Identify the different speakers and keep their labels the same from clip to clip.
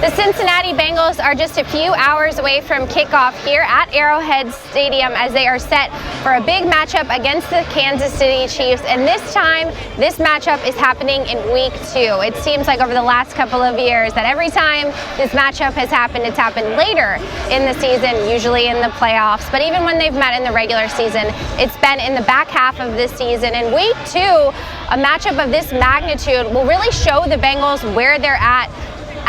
Speaker 1: The Cincinnati Bengals are just a few hours away from kickoff here at Arrowhead Stadium as they are set for a big matchup against the Kansas City Chiefs. And this time, this matchup is happening in week 2. It seems like over the last couple of years that every time this matchup has happened, it's happened later in the season, usually in the playoffs. But even when they've met in the regular season, it's been in the back half of this season. In week 2, a matchup of this magnitude will really show the Bengals where they're at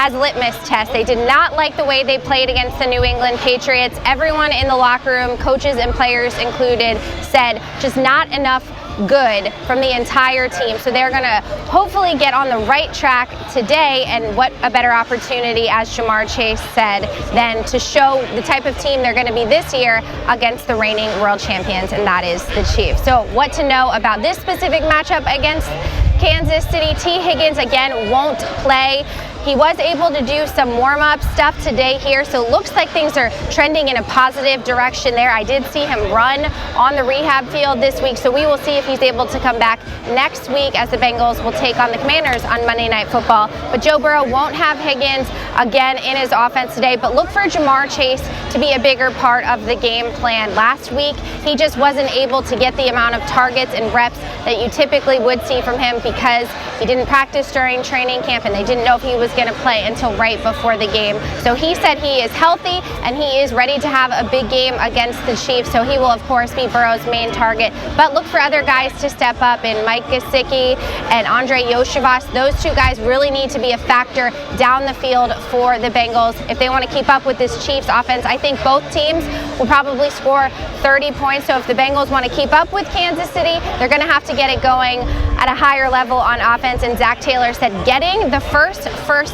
Speaker 1: as a litmus test. They did not like the way they played against the New England Patriots. Everyone in the locker room, coaches and players included, said just not enough good from the entire team. So they're going to hopefully get on the right track today, and what a better opportunity, as Jamar Chase said, than to show the type of team they're going to be this year against the reigning world champions, and that is the Chiefs. So what to know about this specific matchup against Kansas City? T. Higgins again won't play. He was able to do some warm-up stuff today here, so it looks like things are trending in a positive direction there. I did see him run on the rehab field this week, so we will see if he's able to come back next week as the Bengals will take on the Commanders on Monday Night Football. But Joe Burrow won't have Higgins again in his offense today, but look for Jamar Chase to be a bigger part of the game plan. Last week, he just wasn't able to get the amount of targets and reps that you typically would see from him because he didn't practice during training camp and they didn't know if he was going to play until right before the game. So he said he is healthy and he is ready to have a big game against the Chiefs. So he will, of course, be Burrow's main target. But look for other guys to step up in Mike Gesicki and Andre Yoshivas. Those two guys really need to be a factor down the field for the Bengals if they want to keep up with this Chiefs offense. I think both teams will probably score 30 points. So if the Bengals want to keep up with Kansas City, they're going to have to get it going at a higher level on offense. And Zach Taylor said getting the first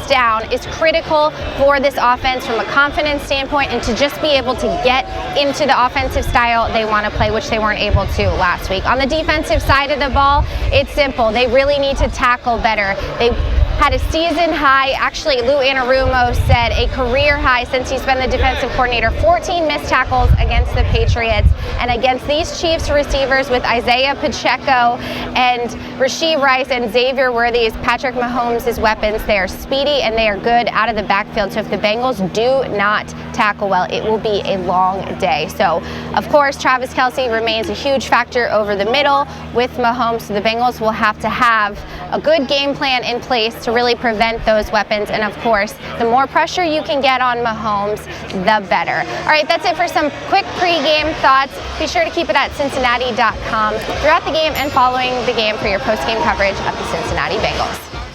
Speaker 1: down is critical for this offense from a confidence standpoint and to just be able to get into the offensive style they want to play, which they weren't able to last week. On the defensive side of the ball, it's simple. They really need to tackle better. They had a season high, actually Lou Anarumo said a career high since he's been the defensive coordinator, 14 missed tackles against the Patriots. And against these Chiefs receivers with Isaiah Pacheco and Rashee Rice and Xavier Worthy, Patrick Mahomes' weapons, they are speedy and they are good out of the backfield. So if the Bengals do not tackle well, it will be a long day. So of course, Travis Kelsey remains a huge factor over the middle with Mahomes. So the Bengals will have to have a good game plan in place to really prevent those weapons. And of course, the more pressure you can get on Mahomes, the better. All right, that's it for some quick pregame thoughts. Be sure to keep it at Cincinnati.com throughout the game and following the game for your post-game coverage of the Cincinnati Bengals.